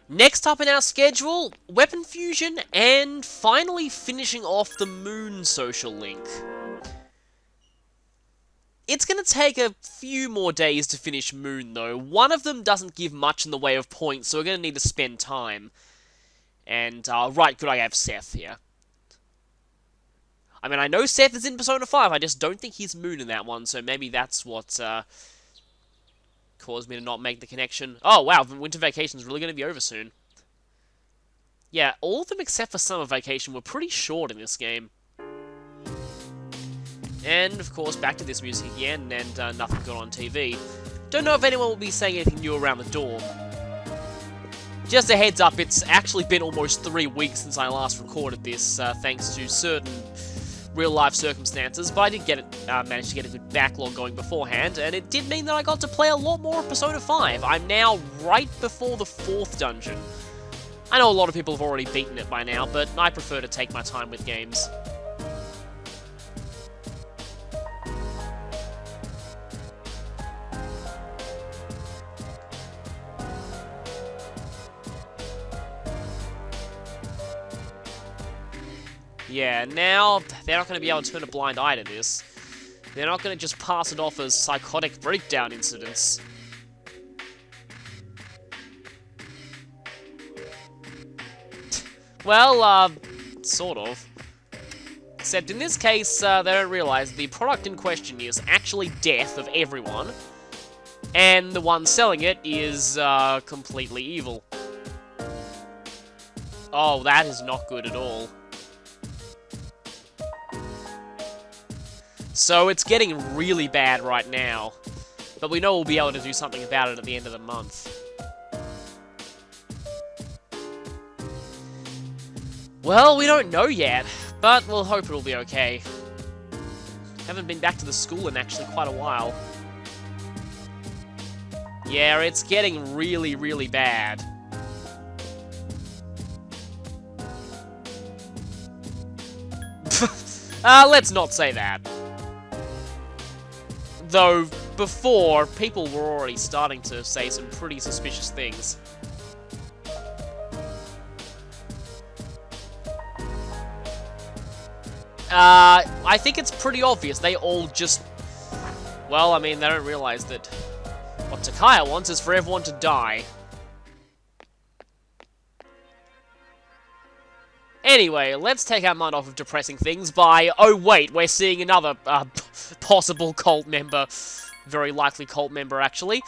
Next up in our schedule, Weapon Fusion, and finally finishing off the Moon social link. It's going to take a few more days to finish Moon, though. One of them doesn't give much in the way of points, so we're going to need to spend time. And, right, good, I have Seth here. I mean, I know Seth is in Persona 5, I just don't think he's Moon in that one, so maybe that's what, caused me to not make the connection. Oh, wow, winter vacation's really going to be over soon. Yeah, all of them except for summer vacation were pretty short in this game. And, of course, back to this music again, and nothing good on TV. Don't know if anyone will be saying anything new around the dorm. Just a heads up, it's actually been almost 3 weeks since I last recorded this, thanks to certain real-life circumstances, but I did get it, manage to get a good backlog going beforehand, and it did mean that I got to play a lot more of Persona 5. I'm now right before the 4th dungeon. I know a lot of people have already beaten it by now, but I prefer to take my time with games. Yeah, now they're not going to be able to turn a blind eye to this. They're not going to just pass it off as psychotic breakdown incidents. Well, sort of. Except in this case, they don't realize the product in question is actually death of everyone, and the one selling it is, completely evil. Oh, that is not good at all. So it's getting really bad right now, but we know we'll be able to do something about it at the end of the month. Well, we don't know yet, but we'll hope it'll be okay. Haven't been back to the school in actually quite a while. Yeah, it's getting really, really bad. Let's not say that. Though, before, people were already starting to say some pretty suspicious things. I think it's pretty obvious. They all just... Well, I mean, they don't realize that what Takaya wants is for everyone to die. Anyway, let's take our mind off of depressing things by... Oh, wait, we're seeing another possible cult member. Very likely cult member, actually.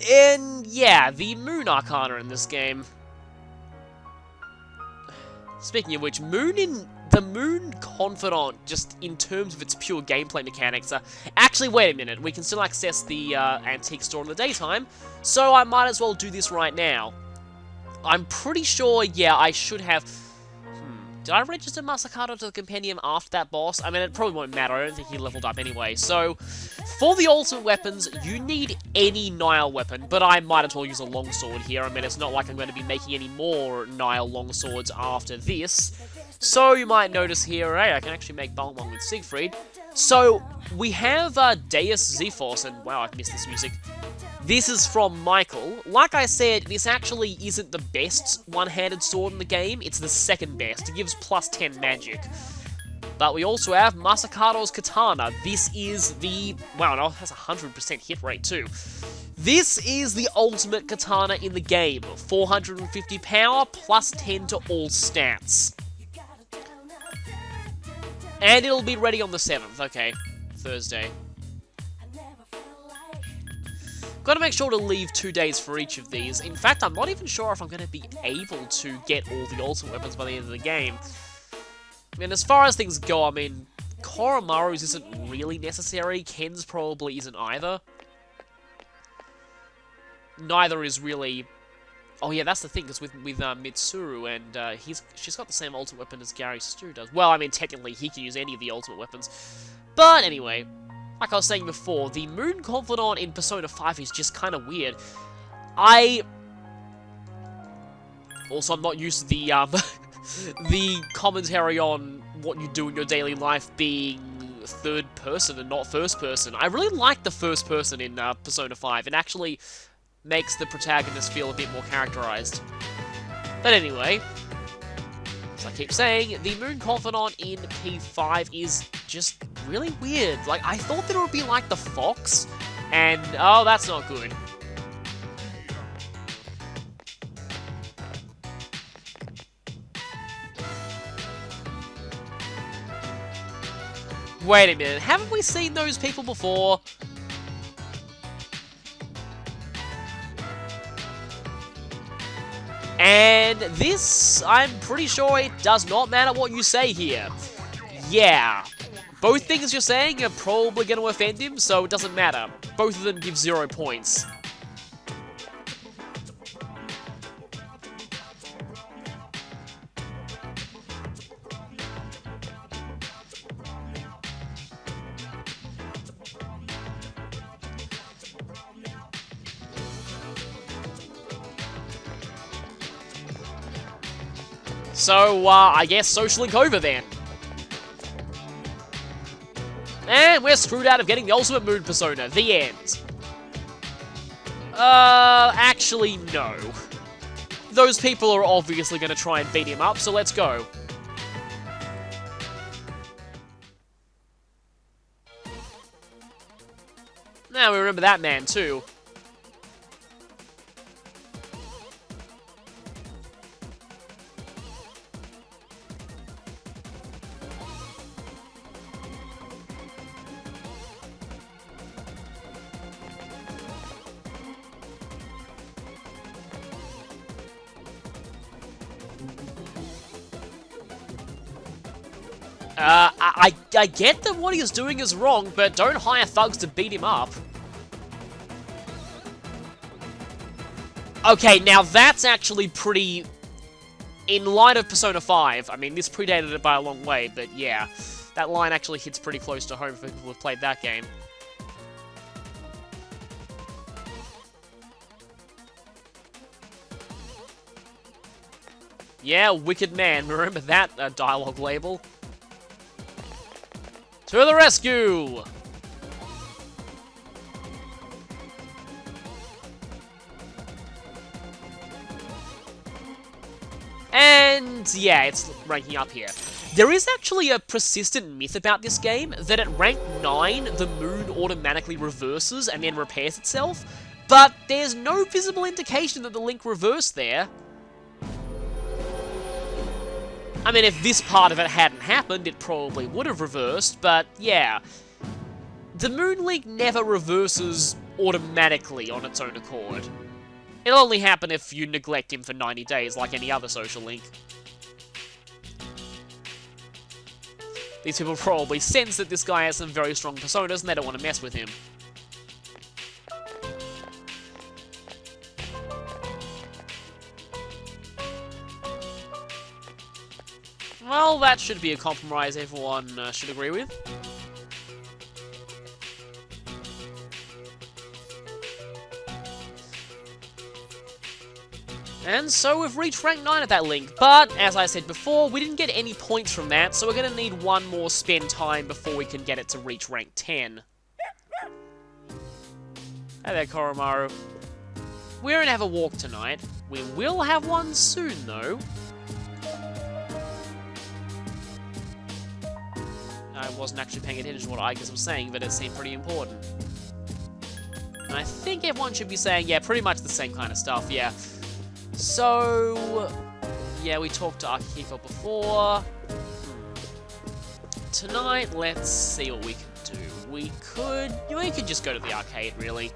And, yeah, the Moon Arcana in this game. Speaking of which, the Moon Confidant, just in terms of its pure gameplay mechanics, actually, wait a minute, we can still access the antique store in the daytime, so I might as well do this right now. I'm pretty sure, yeah, I should have... Did I register Masakato to the Compendium after that boss? I mean, it probably won't matter, I don't think he leveled up anyway. So, for the ultimate weapons, you need any Nile weapon, but I might as well use a longsword here. I mean, it's not like I'm going to be making any more Nile longswords after this. So, you might notice here, hey, I can actually make Balmong with Siegfried. So, we have Deus Zephos, and wow, I've missed this music. This is from Michael. Like I said, this actually isn't the best one-handed sword in the game, it's the second best. It gives plus 10 magic. But we also have Masakato's Katana. This is the... Wow, no, that's a 100% hit rate too. This is the ultimate katana in the game. 450 power, plus 10 to all stats. And it'll be ready on the 7th, okay. Thursday. Gotta make sure to leave 2 days for each of these. In fact, I'm not even sure if I'm going to be able to get all the ultimate weapons by the end of the game. And as far as things go, I mean, Koromaru's isn't really necessary. Ken's probably isn't either. Neither is really... Oh yeah, that's the thing, because with Mitsuru, and she's got the same ultimate weapon as Gary Stu does. Well, I mean, technically, he can use any of the ultimate weapons. But anyway... Like I was saying before, the Moon Confidant in Persona 5 is just kind of weird. Also, I'm not used to the, the commentary on what you do in your daily life being third person and not first person. I really like the first person in Persona 5, and actually, makes the protagonist feel a bit more characterized. But anyway, as I keep saying, the Moon Confidant in P5 is just really weird. Like, I thought that it would be like the Fox, and oh, that's not good. Wait a minute, haven't we seen those people before? And this, I'm pretty sure it does not matter what you say here. Yeah, both things you're saying are probably going to offend him, so it doesn't matter. Both of them give 0 points. So, I guess Social Link over then. And we're screwed out of getting the Ultimate Moon Persona. The end. Actually, no. Those people are obviously going to try and beat him up, so let's go. Now we remember that man, too. I get that what he's doing is wrong, but don't hire thugs to beat him up. Okay, now that's actually pretty... In light of Persona 5, I mean, this predated it by a long way, but yeah. That line actually hits pretty close to home for people who have played that game. Yeah, Wicked Man, remember that dialogue label? To the rescue! And yeah, it's ranking up here. There is actually a persistent myth about this game that at rank 9, the moon automatically reverses and then repairs itself, but there's no visible indication that the link reversed there. I mean, if this part of it hadn't happened, it probably would have reversed, but yeah. The Moon Link never reverses automatically on its own accord. It'll only happen if you neglect him for 90 days, like any other social link. These people probably sense that this guy has some very strong personas and they don't want to mess with him. Well, that should be a compromise everyone should agree with. And so we've reached rank 9 at that link, but as I said before, we didn't get any points from that, so we're going to need one more spend time before we can get it to reach rank 10. Hey there, Koromaru. We're going to have a walk tonight. We will have one soon, though. I wasn't actually paying attention to what Aigis was saying, but it seemed pretty important. And I think everyone should be saying, yeah, pretty much the same kind of stuff, yeah. So, yeah, we talked to Akihiko before. Tonight, let's see what we can do. We could just go to the arcade, really.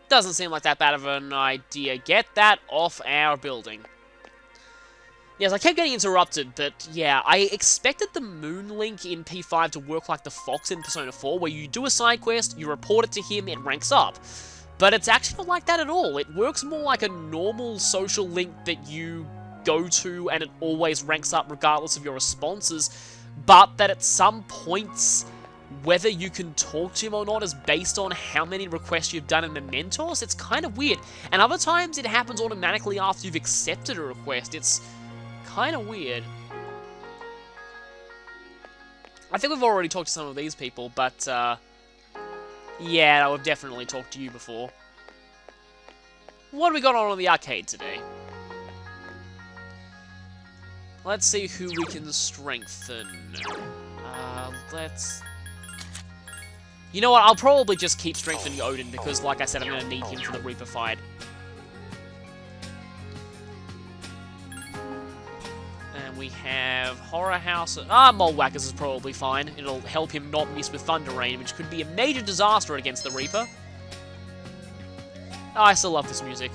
Doesn't seem like that bad of an idea. Get that off our building. Yes, I kept getting interrupted, but yeah, I expected the Moon Link in P5 to work like the Fox in Persona 4, where you do a side quest, you report it to him, it ranks up. But it's actually not like that at all. It works more like a normal social link that you go to, and it always ranks up regardless of your responses, but that at some points, whether you can talk to him or not is based on how many requests you've done in Mementos. It's kind of weird. And other times it happens automatically after you've accepted a request. It's kind of weird. I think we've already talked to some of these people, but, yeah, I've definitely talked to you before. What have we got on the arcade today? Let's see who we can strengthen. Let's... You know what, I'll probably just keep strengthening Odin, because, like I said, I'm going to need him for the Reaper fight. And we have Horror House... Mole Whackers is probably fine. It'll help him not miss with Thunder Rain, which could be a major disaster against the Reaper. Oh, I still love this music.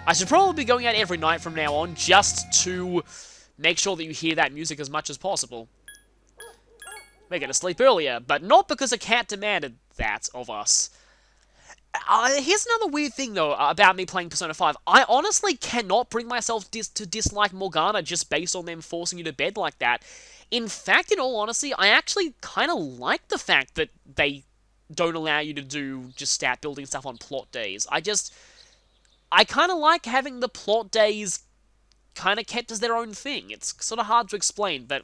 I should probably be going out every night from now on, just to make sure that you hear that music as much as possible. We're going to sleep earlier, but not because a cat demanded that of us. Here's another weird thing, though, about me playing Persona 5. I honestly cannot bring myself to dislike Morgana just based on them forcing you to bed like that. In fact, in all honesty, I actually kind of like the fact that they don't allow you to do just stat building stuff on plot days. I kind of like having the plot days kind of kept as their own thing. It's sort of hard to explain, but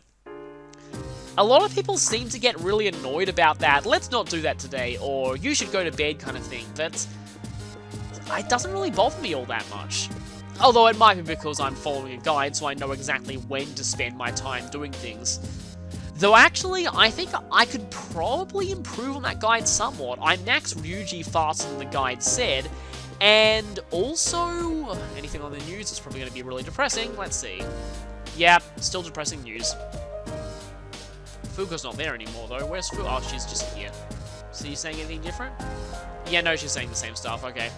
a lot of people seem to get really annoyed about that. Let's not do that today, or you should go to bed kind of thing. But it doesn't really bother me all that much. Although it might be because I'm following a guide, so I know exactly when to spend my time doing things. Though actually, I think I could probably improve on that guide somewhat. I maxed Ryuji faster than the guide said, and also, anything on the news is probably going to be really depressing. Let's see. Yep, still depressing news. Fuko's not there anymore, though. Where's Fuko? Oh, she's just here. So you saying anything different? Yeah, no, she's saying the same stuff. Okay.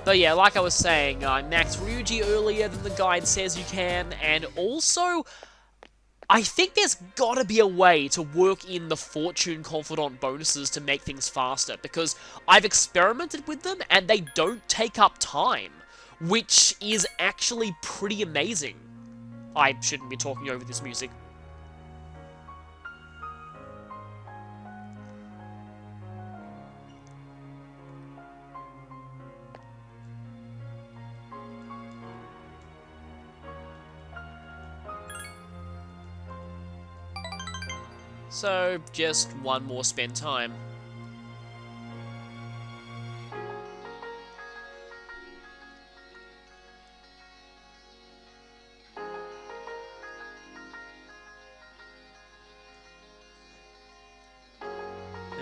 But yeah, like I was saying, I maxed Ryuji earlier than the guide says you can, and also, I think there's gotta be a way to work in the Fortune Confidant bonuses to make things faster, because I've experimented with them, and they don't take up time, which is actually pretty amazing. I shouldn't be talking over this music. So, just one more spend time.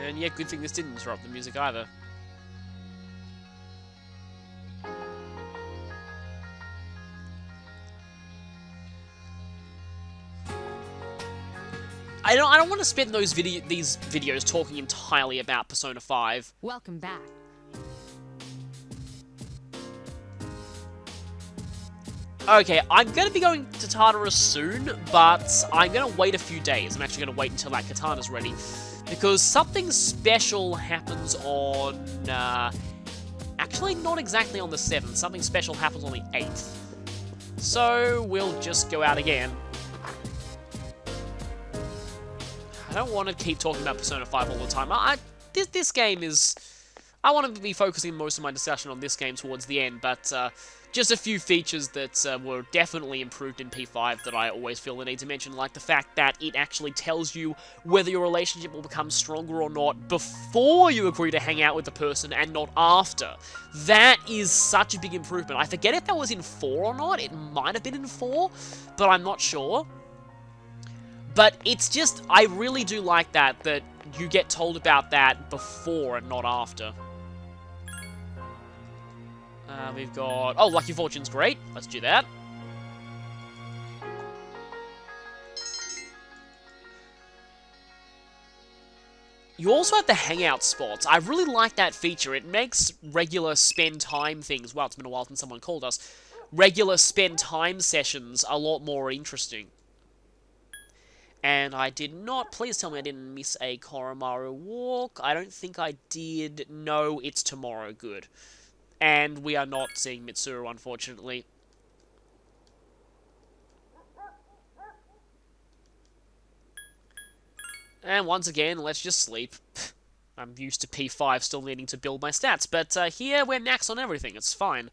And yeah, good thing this didn't interrupt the music either. I don't want to spend these videos talking entirely about Persona 5. Welcome back. Okay, I'm going to be going to Tartarus soon, but I'm going to wait a few days. I'm actually going to wait until that katana's ready, because something special happens on... actually, not exactly on the 7th. Something special happens on the 8th. So, we'll just go out again. I don't want to keep talking about Persona 5 all the time. This game is... I want to be focusing most of my discussion on this game towards the end, but just a few features that were definitely improved in P5 that I always feel the need to mention, like the fact that it actually tells you whether your relationship will become stronger or not before you agree to hang out with the person and not after. That is such a big improvement. I forget if that was in 4 or not. It might have been in 4, but I'm not sure. But it's just, I really do like that you get told about that before and not after. We've got... Oh, Lucky Fortune's great. Let's do that. You also have the hangout spots. I really like that feature. It makes regular spend time things... Well, it's been a while since someone called us. Regular spend time sessions a lot more interesting. And I did not... Please tell me I didn't miss a Koromaru walk. I don't think I did. No, it's tomorrow. Good. And we are not seeing Mitsuru, unfortunately. And once again, let's just sleep. I'm used to P5 still needing to build my stats, but here we're max on everything. It's fine.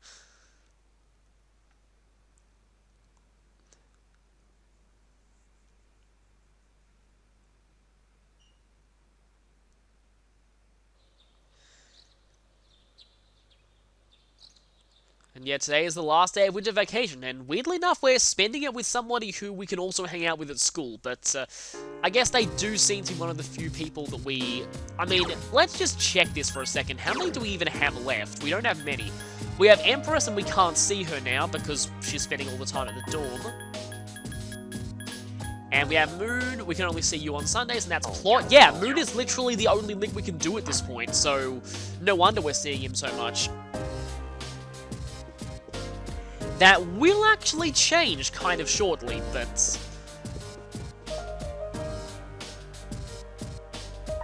And yet today is the last day of winter vacation, and weirdly enough, we're spending it with somebody who we can also hang out with at school, but I guess they do seem to be one of the few people that we... I mean, let's just check this for a second. How many do we even have left? We don't have many. We have Empress, and we can't see her now because she's spending all the time at the dorm. And we have Moon, we can only see you on Sundays, and that's Plot. Yeah, Moon is literally the only link we can do at this point, so no wonder we're seeing him so much. That will actually change kind of shortly, but...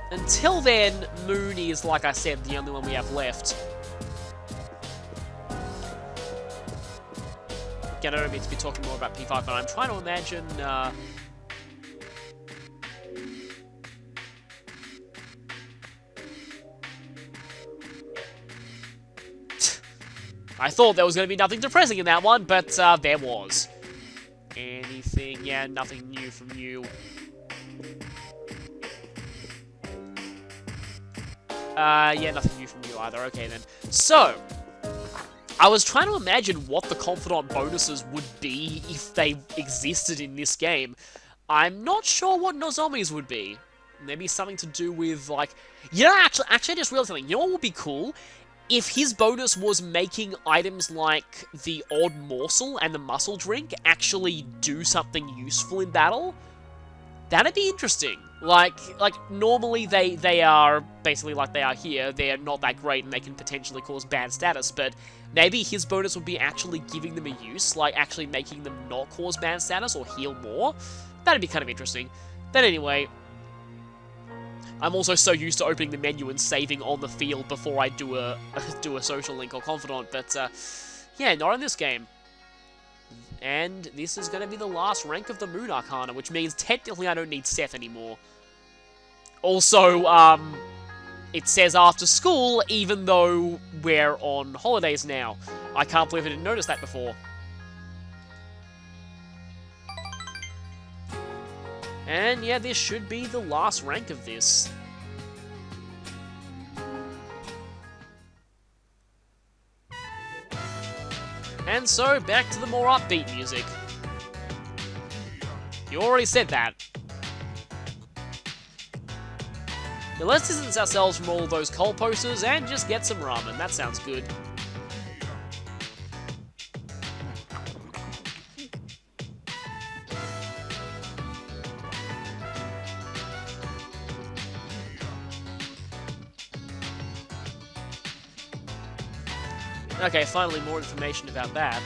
until then, Moon is, like I said, the only one we have left. Again, I don't mean to be talking more about P5, but I'm trying to imagine... I thought there was going to be nothing depressing in that one, but there was. Anything? Yeah, nothing new from you. Yeah, nothing new from you either. Okay, then. So, I was trying to imagine what the confidant bonuses would be if they existed in this game. I'm not sure what Nozomi's would be. Maybe something to do with, like... You know, actually, I just realized something. You know what would be cool? If his bonus was making items like the odd morsel and the muscle drink actually do something useful in battle, that'd be interesting. Like normally they are basically like they are here, they're not that great and they can potentially cause bad status, but maybe his bonus would be actually giving them a use, like actually making them not cause bad status or heal more. That'd be kind of interesting. But anyway... I'm also so used to opening the menu and saving on the field before I do a social link or confidant, but yeah, not in this game. And this is going to be the last rank of the Moon Arcana, which means technically I don't need Seth anymore. Also, it says after school, even though we're on holidays now. I can't believe I didn't notice that before. And yeah, this should be the last rank of this. And so, back to the more upbeat music. You already said that. Now let's distance ourselves from all those coal posters and just get some ramen. That sounds good. Okay, finally more information about that.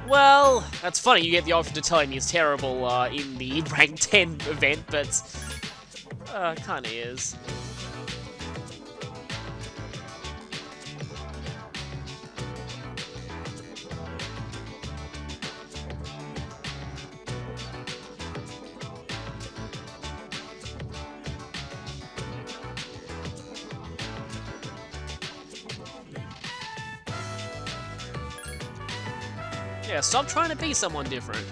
Well, that's funny, you get the option to tell him he's terrible in the rank 10 event, but kinda is. Yeah, stop trying to be someone different.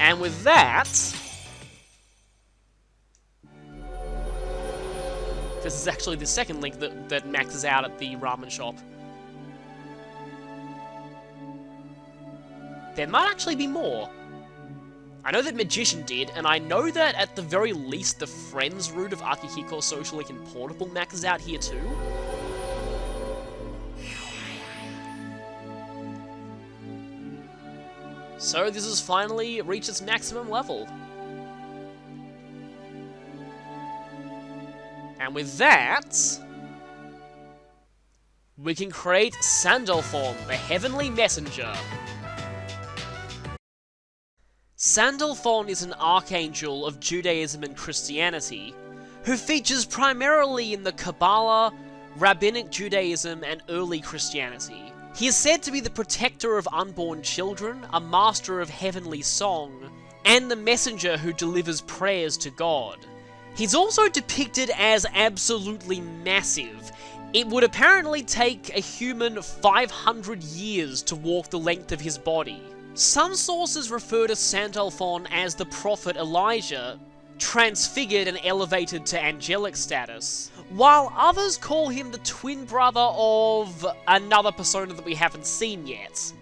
And with that... This is actually the second link that maxes out at the ramen shop. There might actually be more. I know that Magician did, and I know that at the very least the Friends route of Akihiko, Social Link, and Portable maxes out here too. So this has finally reached its maximum level. And with that, we can create Sandalphon, the Heavenly Messenger. Sandalphon is an archangel of Judaism and Christianity, who features primarily in the Kabbalah, Rabbinic Judaism, and early Christianity. He is said to be the protector of unborn children, a master of heavenly song, and the messenger who delivers prayers to God. He's also depicted as absolutely massive. It would apparently take a human 500 years to walk the length of his body. Some sources refer to Sandalphon as the prophet Elijah, transfigured and elevated to angelic status, while others call him the twin brother of another persona that we haven't seen yet.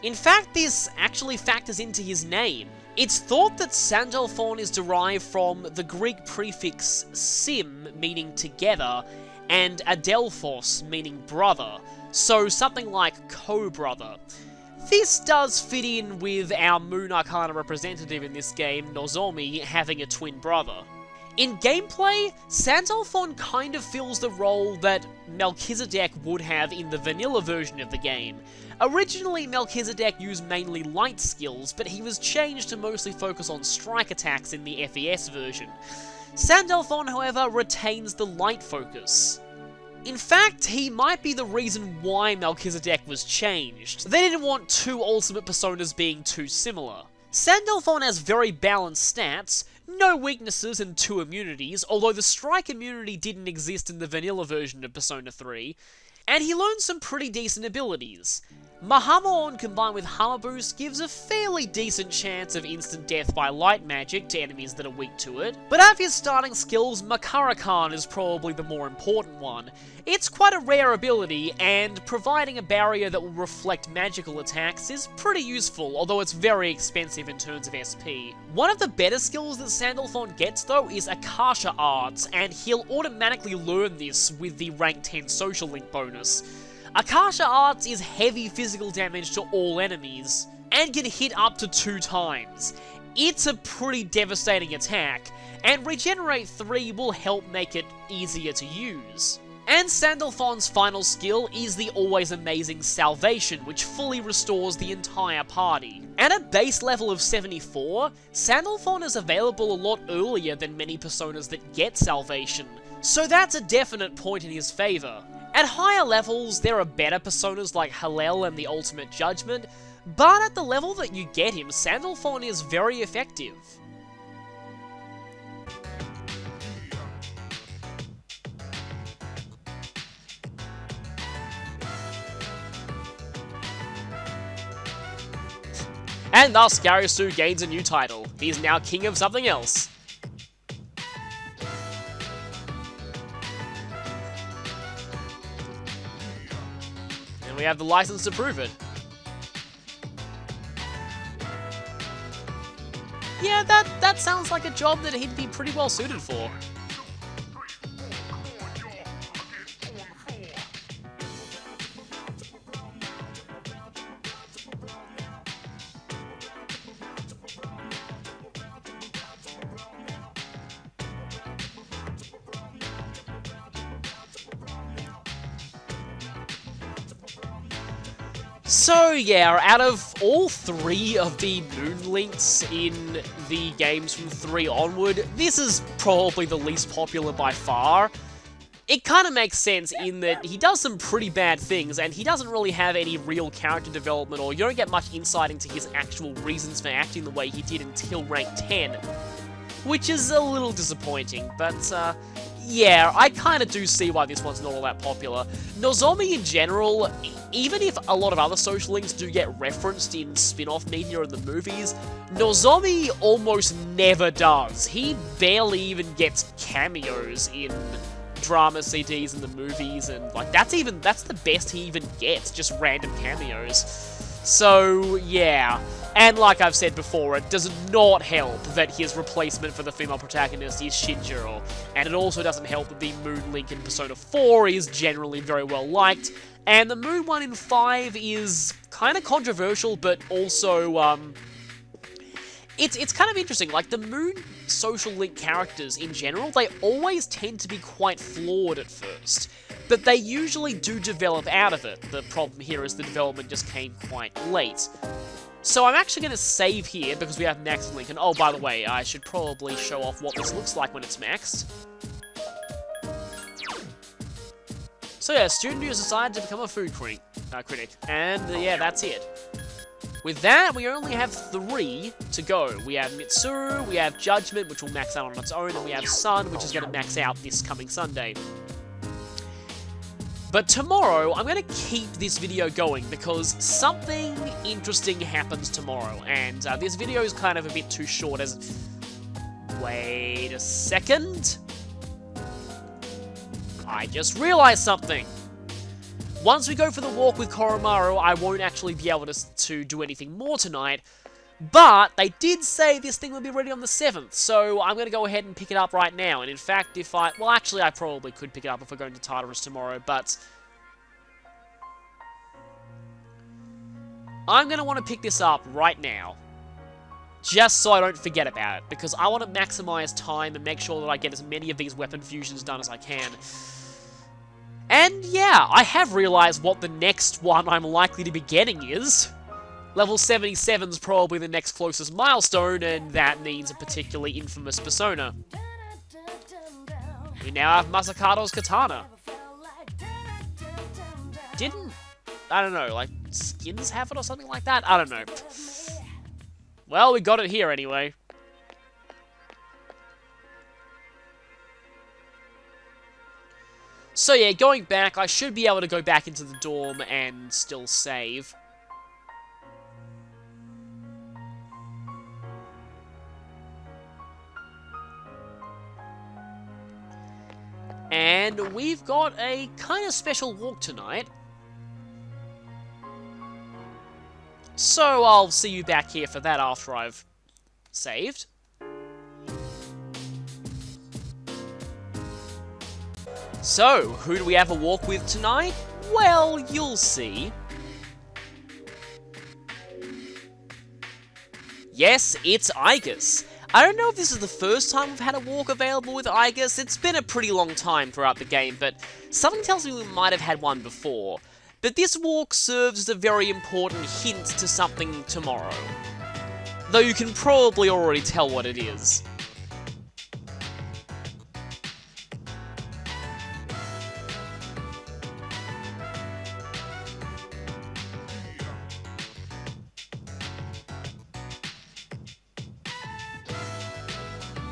In fact, this actually factors into his name. It's thought that Sandalphon is derived from the Greek prefix sim, meaning together, and adelphos, meaning brother, so something like co-brother. This does fit in with our Moon Arcana representative in this game, Nozomi, having a twin brother. In gameplay, Sandalphon kind of fills the role that Melchizedek would have in the vanilla version of the game. Originally, Melchizedek used mainly light skills, but he was changed to mostly focus on strike attacks in the FES version. Sandalphon, however, retains the light focus. In fact, he might be the reason why Melchizedek was changed. They didn't want two ultimate personas being too similar. Sandalphon has very balanced stats, no weaknesses and 2 immunities, although the strike immunity didn't exist in the vanilla version of Persona 3, and he learns some pretty decent abilities. Mahamon combined with Hammer Boost gives a fairly decent chance of instant death by light magic to enemies that are weak to it, but of his starting skills, Makarakan is probably the more important one. It's quite a rare ability, and providing a barrier that will reflect magical attacks is pretty useful, although it's very expensive in terms of SP. One of the better skills that Sandalphon gets though is Akasha Arts, and he'll automatically learn this with the rank 10 social link bonus. Akasha Arts is heavy physical damage to all enemies, and can hit up to 2 times. It's a pretty devastating attack, and Regenerate 3 will help make it easier to use. And Sandalphon's final skill is the always amazing Salvation, which fully restores the entire party. At a base level of 74, Sandalphon is available a lot earlier than many personas that get Salvation, so that's a definite point in his favour. At higher levels, there are better personas like Hallel and the Ultimate Judgment, but at the level that you get him, Sandalphon is very effective. And thus, Garisu gains a new title. He's now king of something else. And we have the license to prove it. Yeah, that sounds like a job that he'd be pretty well suited for. So yeah, out of all 3 of the Moon Links in the games from 3 onward, this is probably the least popular by far. It kind of makes sense in that he does some pretty bad things, and he doesn't really have any real character development, or you don't get much insight into his actual reasons for acting the way he did until rank 10. Which is a little disappointing, but yeah, I kind of do see why this one's not all that popular. Nozomi in general, even if a lot of other social links do get referenced in spin-off media and the movies, Nozomi almost never does. He barely even gets cameos in drama CDs and the movies, and like that's the best he even gets, just random cameos. So yeah, and like I've said before, it does not help that his replacement for the female protagonist is Shinjiro, and it also doesn't help that the Moon Link in Persona 4 is generally very well liked, and the Moon one in 5 is kind of controversial, but also, it's kind of interesting. Like, the Moon social link characters in general, they always tend to be quite flawed at first, but they usually do develop out of it. The problem here is the development just came quite late. So I'm actually going to save here because we have maxed Lincoln. Oh, by the way, I should probably show off what this looks like when it's maxed. So yeah, student who has decided to become a food critic. And yeah, that's it. With that, we only have 3 to go. We have Mitsuru, we have Judgment, which will max out on its own, and we have Sun, which is going to max out this coming Sunday. But tomorrow, I'm going to keep this video going because something interesting happens tomorrow. And this video is kind of a bit too short as... Wait a second. I just realized something. Once we go for the walk with Koromaru, I won't actually be able to do anything more tonight. But they did say this thing will be ready on the 7th, so I'm going to go ahead and pick it up right now. And in fact, if I... Well, actually, I probably could pick it up if we're going to Tartarus tomorrow, but... I'm going to want to pick this up right now. Just so I don't forget about it, because I want to maximize time and make sure that I get as many of these weapon fusions done as I can. And yeah, I have realized what the next one I'm likely to be getting is. Level 77's probably the next closest milestone, and that needs a particularly infamous persona. We now have Masakato's Katana. I don't know, like, Skins have it or something like that? I don't know. Well, we got it here anyway. So yeah, going back, I should be able to go back into the dorm and still save. And we've got a kind of special walk tonight. So I'll see you back here for that after I've saved. So, who do we have a walk with tonight? Well, you'll see. Yes, it's Aigis. I don't know if this is the first time we've had a walk available with Aigis. It's been a pretty long time throughout the game, but something tells me we might have had one before. But this walk serves as a very important hint to something tomorrow. Though you can probably already tell what it is.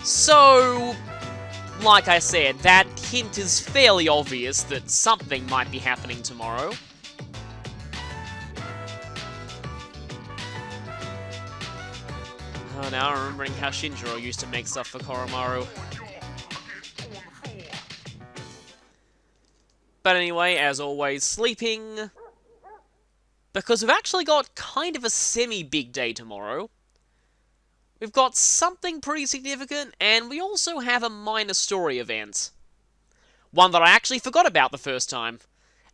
So, like I said, that hint is fairly obvious that something might be happening tomorrow. Oh, now I'm remembering how Shinjiro used to make stuff for Koromaru. But anyway, as always, sleeping. Because we've actually got kind of a semi-big day tomorrow. We've got something pretty significant, and we also have a minor story event. One that I actually forgot about the first time.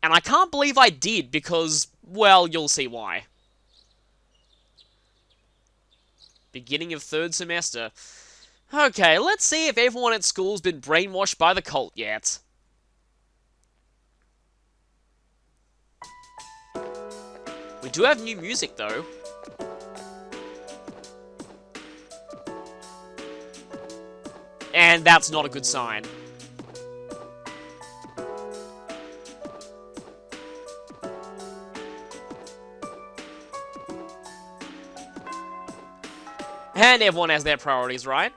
And I can't believe I did, because, well, you'll see why. Beginning of 3rd semester. Okay, let's see if everyone at school's been brainwashed by the cult yet. We do have new music, though. And that's not a good sign. And everyone has their priorities, right?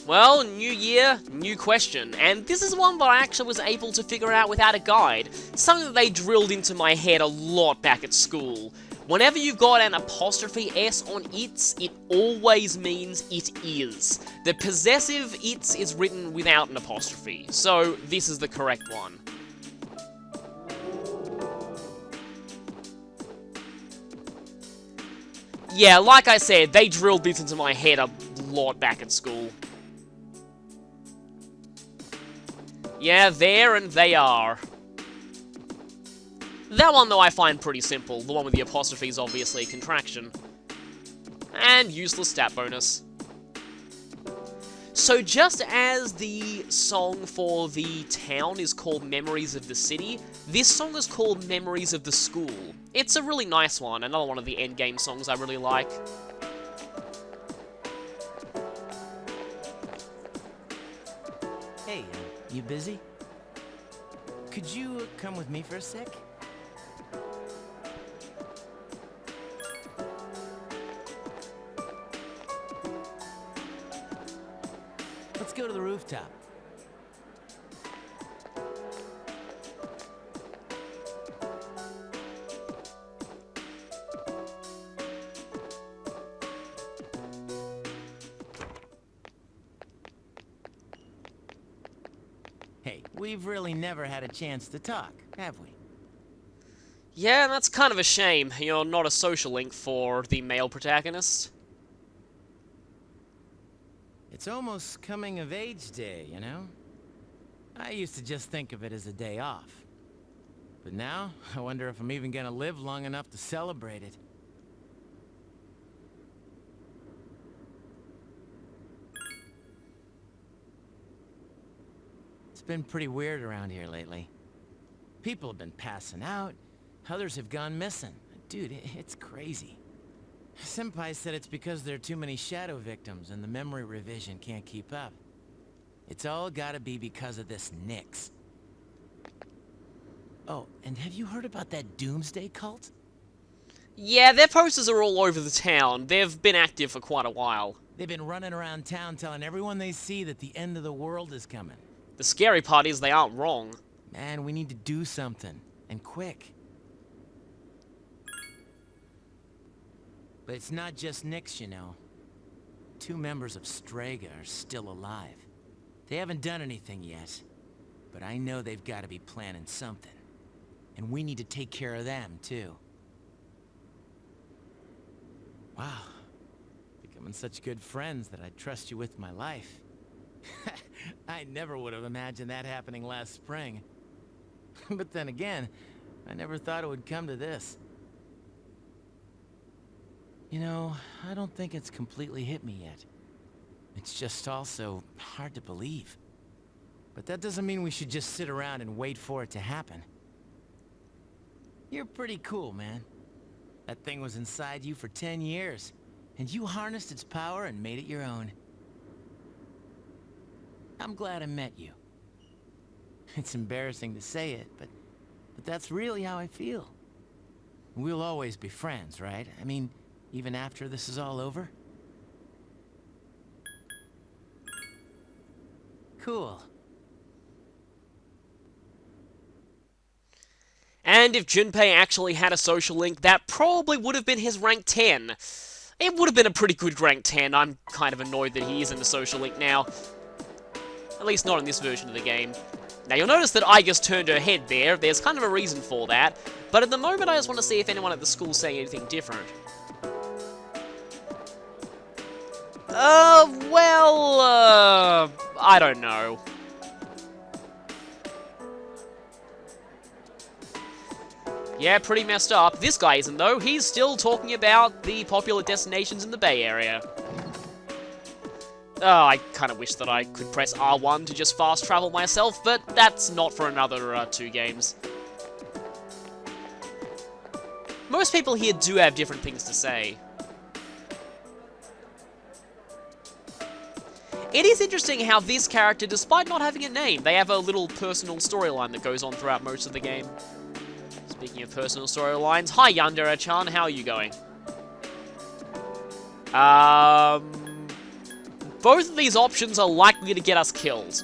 Well, new year, new question, and this is one that I actually was able to figure out without a guide, something that they drilled into my head a lot back at school. Whenever you've got an apostrophe S on its, it always means it is. The possessive its is written without an apostrophe, so this is the correct one. Yeah, like I said, they drilled this into my head a lot back at school. Yeah, there and they are. That one, though, I find pretty simple. The one with the apostrophe is obviously a contraction. And useless stat bonus. So just as the song for the town is called Memories of the City, this song is called Memories of the School. It's a really nice one, another one of the endgame songs I really like. Hey, you busy? Could you come with me for a sec? Let's go to the rooftop. Hey, we've really never had a chance to talk, have we? Yeah, that's kind of a shame. You're not a social link for the male protagonist. It's almost coming of age day, you know? I used to just think of it as a day off. But now, I wonder if I'm even gonna live long enough to celebrate it. It's been pretty weird around here lately. People have been passing out, others have gone missing. Dude, it's crazy. Senpai said it's because there are too many shadow victims and the memory revision can't keep up. It's all gotta be because of this Nyx. Oh, and have you heard about that Doomsday cult? Yeah, their posters are all over the town. They've been active for quite a while. They've been running around town telling everyone they see that the end of the world is coming. The scary part is they aren't wrong. Man, we need to do something. And quick. But it's not just Nyx, you know. 2 members of Strega are still alive. They haven't done anything yet, but I know they've got to be planning something. And we need to take care of them, too. Wow. Becoming such good friends that I'd trust you with my life. I never would have imagined that happening last spring. But then again, I never thought it would come to this. You know, I don't think it's completely hit me yet. It's just also hard to believe. But that doesn't mean we should just sit around and wait for it to happen. You're pretty cool, man. That thing was inside you for 10 years, and you harnessed its power and made it your own. I'm glad I met you. It's embarrassing to say it, but that's really how I feel. We'll always be friends, right? I mean, even after this is all over? Cool. And if Junpei actually had a social link, that probably would have been his rank 10. It would have been a pretty good rank 10. I'm kind of annoyed that he isn't a social link now. At least not in this version of the game. Now you'll notice that Aigis turned her head there. There's kind of a reason for that. But at the moment I just want to see if anyone at the school is saying anything different. I don't know. Yeah, pretty messed up. This guy isn't, though. He's still talking about the popular destinations in the Bay Area. Oh, I kind of wish that I could press R1 to just fast travel myself, but that's not for another 2 games. Most people here do have different things to say. It is interesting how this character, despite not having a name, they have a little personal storyline that goes on throughout most of the game. Speaking of personal storylines, hi Yandere-chan, how are you going? Both of these options are likely to get us killed.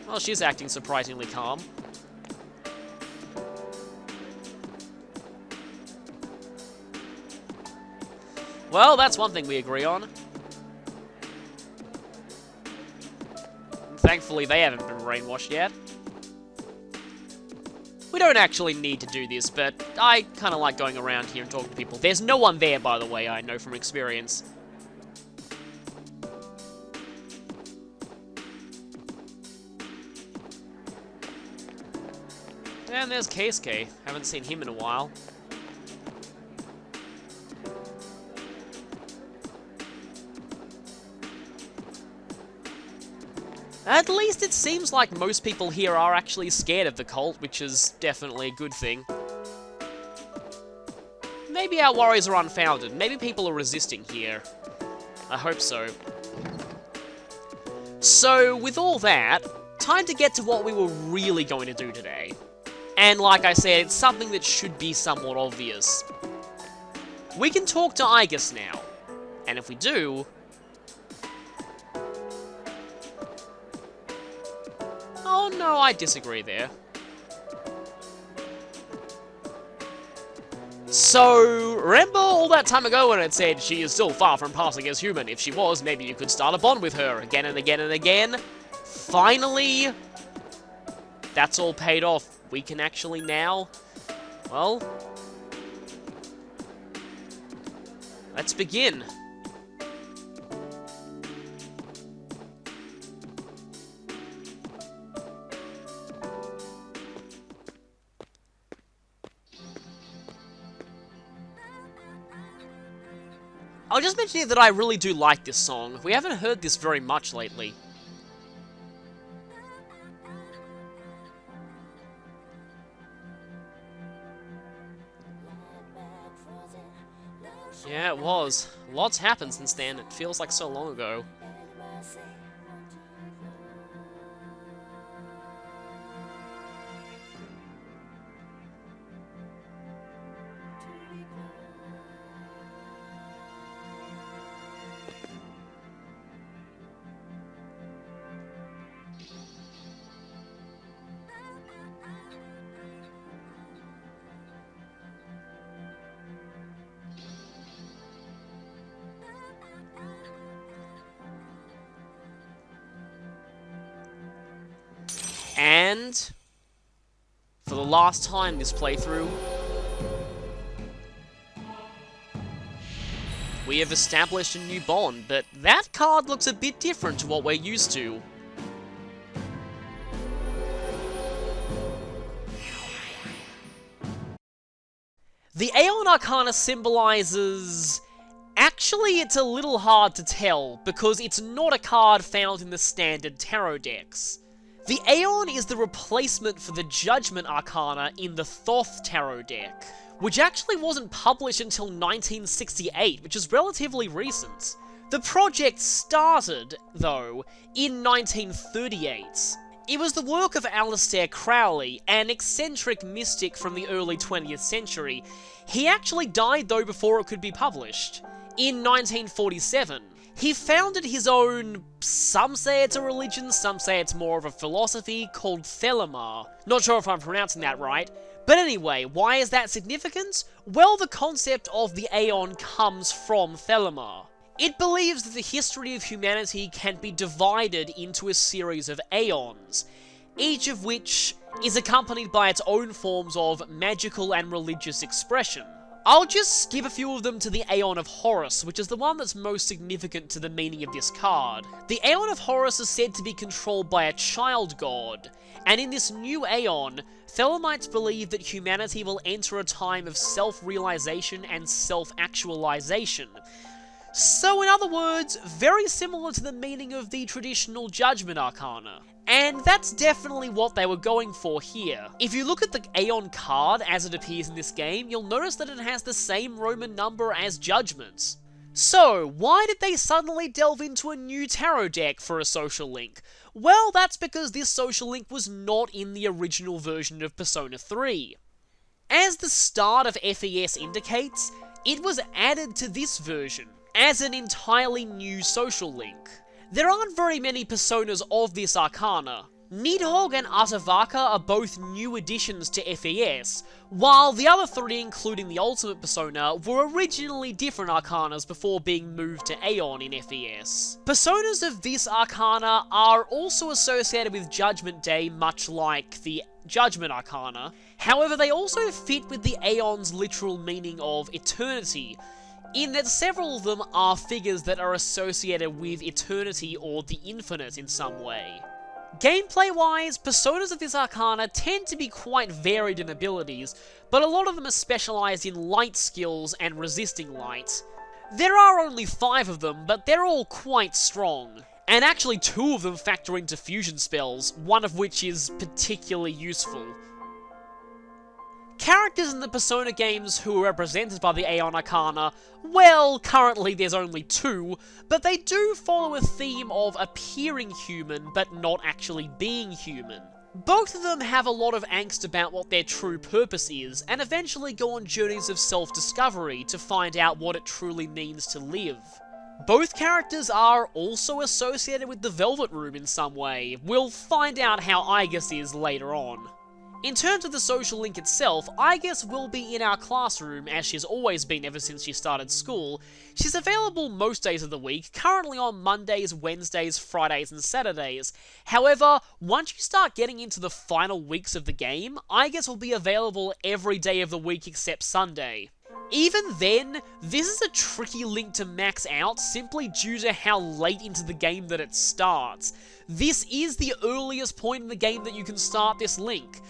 Well, she's acting surprisingly calm. Well, that's one thing we agree on. Thankfully, they haven't been brainwashed yet. We don't actually need to do this, but I kind of like going around here and talking to people. There's no one there, by the way, I know from experience. And there's Keisuke. Haven't seen him in a while. At least it seems like most people here are actually scared of the cult, which is definitely a good thing. Maybe our worries are unfounded. Maybe people are resisting here. I hope so. So, with all that, time to get to what we were really going to do today. And like I said, it's something that should be somewhat obvious. We can talk to Aigis now. And if we do... Oh no, I disagree there. So, remember all that time ago when it said she is still far from passing as human? If she was, maybe you could start a bond with her again and again and again. Finally, that's all paid off. We can actually now, well, let's begin. I'll just mention here that I really do like this song. We haven't heard this very much lately. Yeah, it was. Lots happened since then. It feels like so long ago. And for the last time this playthrough, we have established a new bond, but that card looks a bit different to what we're used to. The Aeon Arcana symbolizes... Actually, it's a little hard to tell, because it's not a card found in the standard tarot decks. The Aeon is the replacement for the Judgment Arcana in the Thoth Tarot deck, which actually wasn't published until 1968, which is relatively recent. The project started, though, in 1938. It was the work of Aleister Crowley, an eccentric mystic from the early 20th century. He actually died, though, before it could be published. In 1947. He founded his own, some say it's a religion, some say it's more of a philosophy, called Thelamar. Not sure if I'm pronouncing that right. But anyway, why is that significant? Well, the concept of the Aeon comes from Thelamar. It believes that the history of humanity can be divided into a series of aeons, each of which is accompanied by its own forms of magical and religious expression. I'll just skip a few of them to the Aeon of Horus, which is the one that's most significant to the meaning of this card. The Aeon of Horus is said to be controlled by a child god, and in this new Aeon, Thelemites believe that humanity will enter a time of self-realization and self-actualization. So in other words, very similar to the meaning of the traditional Judgment Arcana. And that's definitely what they were going for here. If you look at the Aeon card as it appears in this game, you'll notice that it has the same Roman number as Judgments. So, why did they suddenly delve into a new tarot deck for a social link? Well, that's because this social link was not in the original version of Persona 3. As the start of FES indicates, it was added to this version as an entirely new social link. There aren't very many personas of this arcana, Nidhogg and Atavaka are both new additions to FES, while the other three, including the Ultimate Persona, were originally different Arcanas before being moved to Aeon in FES. Personas of this Arcana are also associated with Judgment Day, much like the Judgment Arcana. However, they also fit with the Aeon's literal meaning of eternity, in that several of them are figures that are associated with eternity or the infinite in some way. Gameplay-wise, personas of this Arcana tend to be quite varied in abilities, but a lot of them are specialised in light skills and resisting light. There are only 5 of them, but they're all quite strong. And actually 2 of them factor into fusion spells, one of which is particularly useful. Characters in the Persona games who are represented by the Aeon Arcana, well, currently there's only 2, but they do follow a theme of appearing human, but not actually being human. Both of them have a lot of angst about what their true purpose is, and eventually go on journeys of self-discovery to find out what it truly means to live. Both characters are also associated with the Velvet Room in some way. We'll find out how Aigis is later on. In terms of the social link itself, Aigis will be in our classroom, as she's always been ever since she started school. She's available most days of the week, currently on Mondays, Wednesdays, Fridays, and Saturdays. However, once you start getting into the final weeks of the game, Aigis will be available every day of the week except Sunday. Even then, this is a tricky link to max out simply due to how late into the game that it starts. This is the earliest point in the game that you can start this link.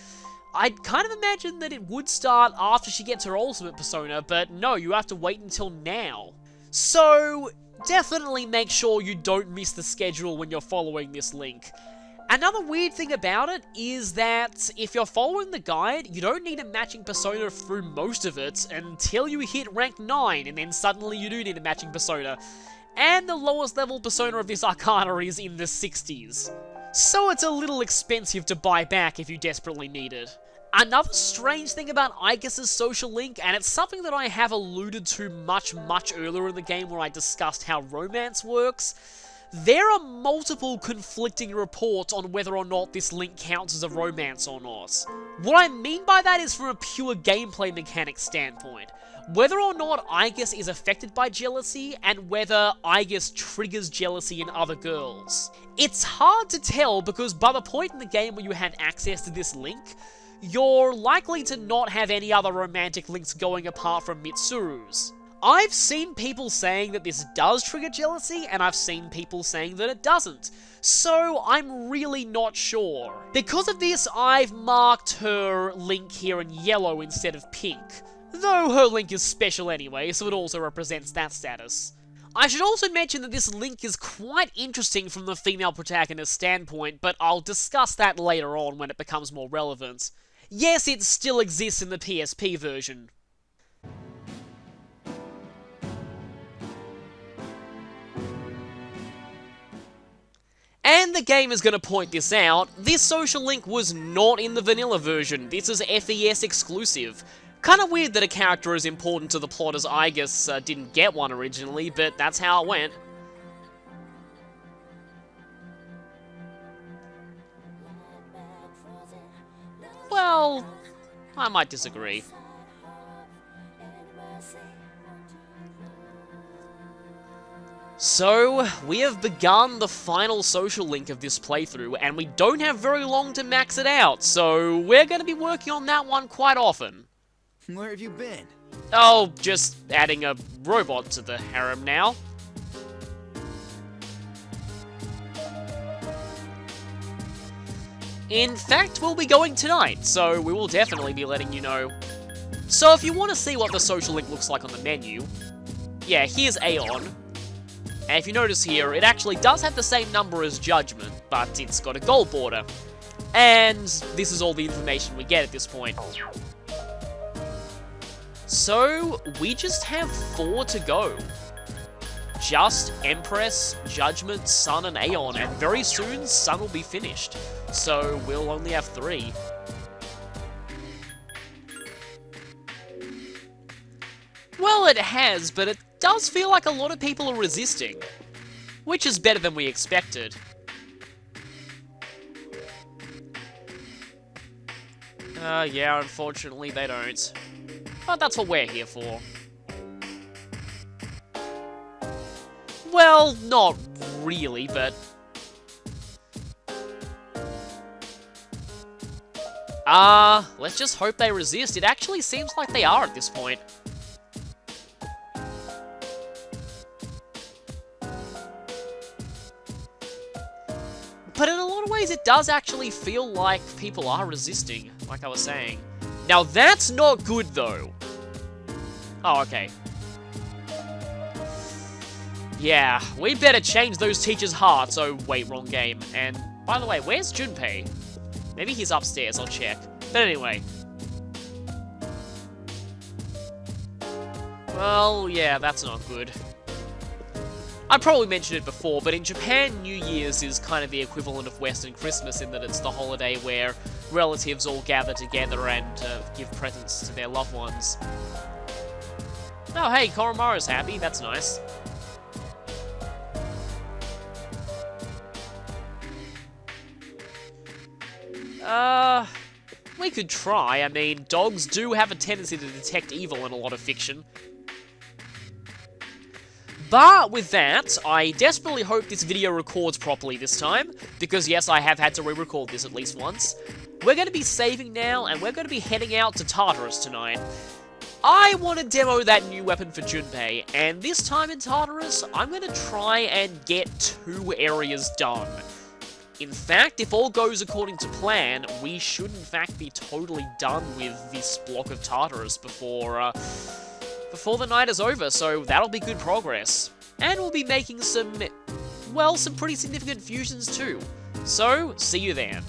I'd kind of imagine that it would start after she gets her Ultimate Persona, but no, you have to wait until now. So, definitely make sure you don't miss the schedule when you're following this link. Another weird thing about it is that if you're following the guide, you don't need a matching persona through most of it until you hit rank 9, and then suddenly you do need a matching persona. And the lowest level persona of this Arcana is in the 60s. So it's a little expensive to buy back if you desperately need it. Another strange thing about Aigis' social link, and it's something that I have alluded to much earlier in the game where I discussed how romance works, there are multiple conflicting reports on whether or not this link counts as a romance or not. What I mean by that is from a pure gameplay mechanic standpoint. Whether or not Aigis is affected by jealousy, and whether Aigis triggers jealousy in other girls. It's hard to tell because by the point in the game where you had access to this link, you're likely to not have any other romantic links going apart from Mitsuru's. I've seen people saying that this does trigger jealousy, and I've seen people saying that it doesn't. So I'm really not sure. Because of this, I've marked her link here in yellow instead of pink. Though her link is special anyway, so it also represents that status. I should also mention that this link is quite interesting from the female protagonist's standpoint, but I'll discuss that later on when it becomes more relevant. Yes, it still exists in the PSP version. And the game is going to point this out, this social link was not in the vanilla version, this is FES exclusive. Kinda weird that a character as important to the plot as Aigis didn't get one originally, but that's how it went. Well, I might disagree. So, we have begun the final social link of this playthrough, and we don't have very long to max it out, so we're going to be working on that one quite often. Where have you been? Oh, just adding a robot to the harem now. In fact, we'll be going tonight, so we will definitely be letting you know. So if you want to see what the social link looks like on the menu, yeah, here's Aeon. And if you notice here, it actually does have the same number as Judgment, but it's got a gold border. And this is all the information we get at this point. So, we just have 4 to go. Just Empress, Judgment, Sun, and Aeon, and very soon Sun will be finished. So, we'll only have 3. Well, it has, but it does feel like a lot of people are resisting. Which is better than we expected. Yeah, unfortunately they don't. But that's what we're here for. Well, not really, but... let's just hope they resist. It actually seems like they are at this point. But in a lot of ways, it does actually feel like people are resisting, like I was saying. Now, that's not good, though. Oh, okay. Yeah, we better change those teachers' hearts. Oh, wait, wrong game. And, by the way, where's Junpei? Maybe he's upstairs, I'll check. But anyway. Well, yeah, that's not good. I probably mentioned it before, but in Japan, New Year's is kind of the equivalent of Western Christmas in that it's the holiday where relatives all gather together and give presents to their loved ones. Oh, hey, Koromaru's happy. That's nice. We could try. I mean, dogs do have a tendency to detect evil in a lot of fiction. But with that, I desperately hope this video records properly this time, because yes, I have had to re-record this at least once. We're going to be saving now, and we're going to be heading out to Tartarus tonight. I want to demo that new weapon for Junpei, and this time in Tartarus, I'm going to try and get 2 areas done. In fact, if all goes according to plan, we should in fact be totally done with this block of Tartarus before the night is over, so that'll be good progress. And we'll be making some, well, some pretty significant fusions too. So, see you then.